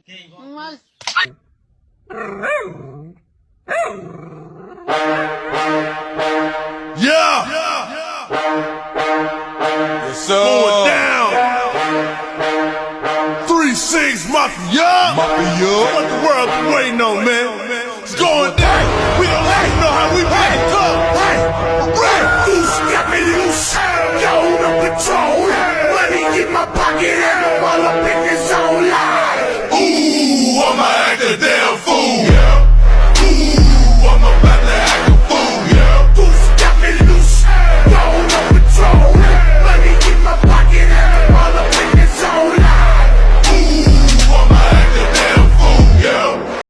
Yeah! Yes, sir. Going down. 3-6 Mafia. Mafia. What the world been waiting on, man? It's going down. We gon' let you know how we back up. Hey, you stepping loose. Yo, no control. Let me get my pocket and I'm all up in this zone line. Ooh, I'ma act a damn fool.